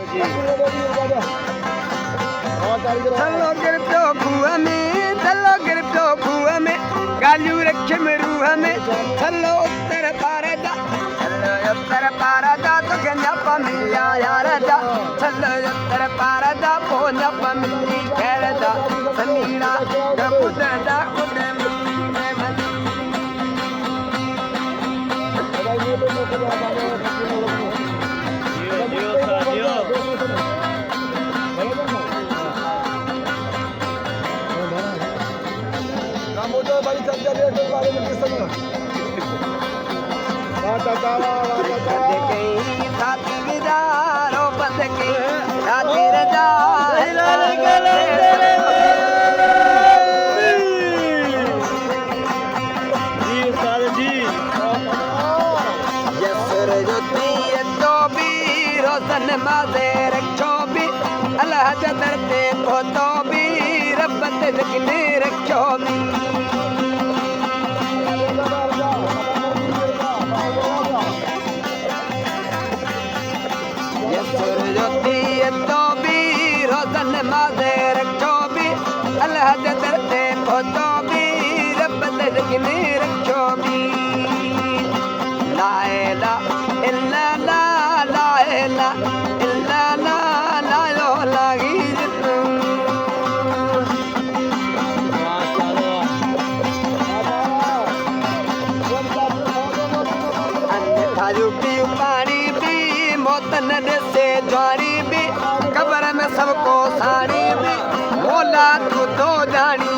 चलो गिर प्यो खुआ में गालू रखे मरूहा में चलो उत्तर पारदा तो गंजा मिलिया यार दा चलो उत्तर पारदा पोंजा मिली खेलदा समीरा उदरदा उदर अल्लाह जदरते तो भी रब ते जगने रखो मी यसुर ज्योति तो भी रोशन माजे रखो भी अल्लाह जदरते तो भी रब ते जगने रखो मी ला इलाहा इल्ला ला ला इलाहा इल्ला ला ला लो लागी पानी भी मोतन से ज्वारी भी कब्र में सबको साड़ी भी बोला तू तो जानी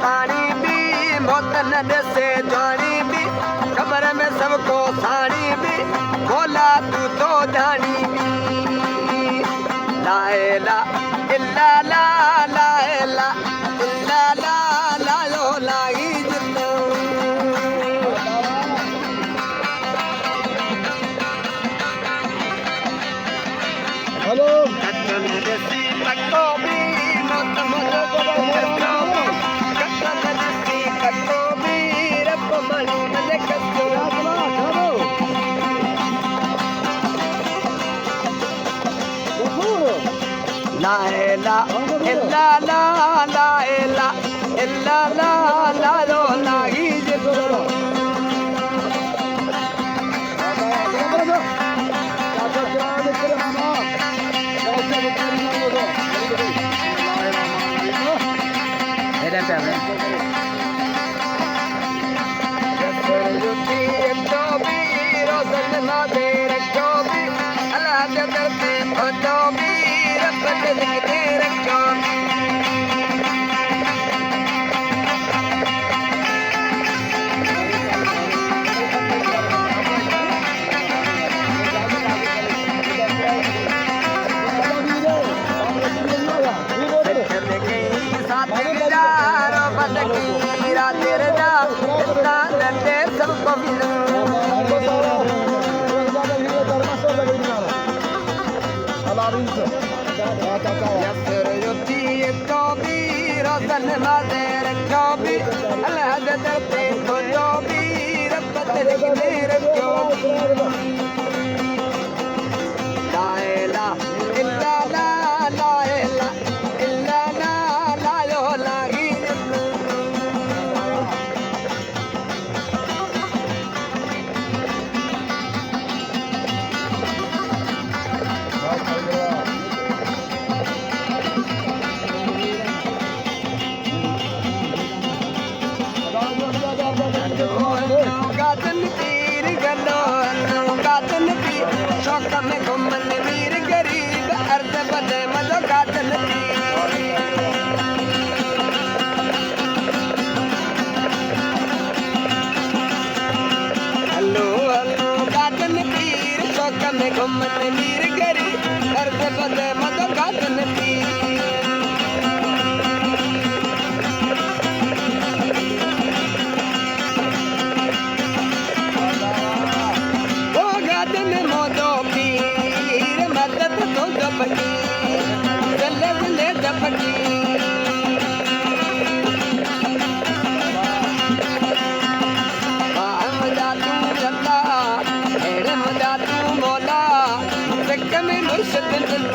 पानी भी मोतन से ज्वारी भी कब्र में सबको साड़ी भी बोला तू तो जानी ला इलाहा इल्ला ला ला इलाहा इल्ला ला ला लो लागी जिन्नो हेलो कत्तन देसी पक्को भी मत मत कत्तन देसी पक्को भी रब मनी मजे कत्तो ला इलाहा इल्ला ला ला इलाहा इल्ला ला ला लो लागी जिन्नो इल्म दा तू मौला सिख में मुर्शिद